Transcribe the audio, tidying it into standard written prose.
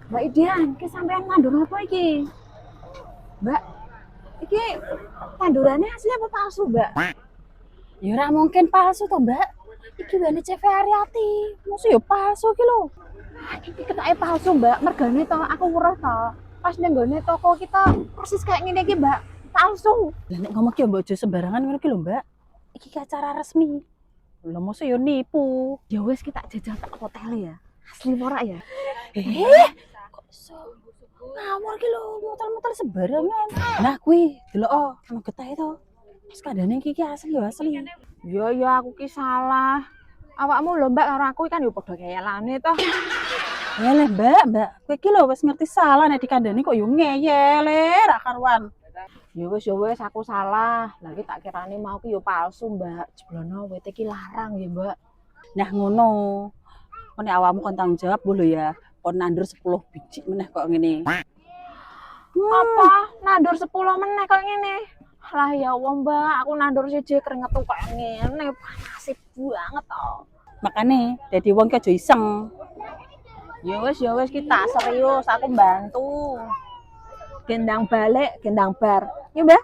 Mbak Idian, ki sampean nandur apa iki? Mbak, iki tandurannya asli apa palsu, Mbak? Ya ora mungkin palsu to, Mbak. Iki wene CV Ariati. Mosok ya palsu iki lho. Iki ketake palsu, Mbak. Mergane to, aku weruh to. Pas ning nggone toko kita persis kayak ngene iki, Mbak. Palsu. Lah nek ngomong ki ya mbok aja sembarangan ngono ki lho, Mbak. Iki ki acara resmi. Lah mosok ya nipu. Ya wis kita jajal tak hotel ya. Asli ora ya? Kok iso ngawur ki lho, muter-muter sembarangan. Nah kuwi delok ono getahe to. Wis kandhane iki asli ya asli. Ya aku ki salah. Awakmu lho, Mbak, karo aku kan yo padha kayelane to. Ya leh, Mbak. Kowe ki lho wis ngerti salah nek dikandani kok yo ngeyel ra karuan. Ya wis aku salah. Lagi tak kirane mau ki yo palsu, Mbak. Jeblono wete ki larang ya, Mbak. Nah ngono. Kok nek awakmu kon tanggung jawab lho ya. Kon nandur 10 biji meneh kok ngene. Apa nandur 10 meneh kok ngene? Lah ya Allah, Mbak, aku nandur siji keringet tuh kayak ngene, panas banget to. Makane dadi wong ki aja iseng. Ya wis kita serius, aku bantu. Gendang balik, gendang bar. Yuk, Mbak.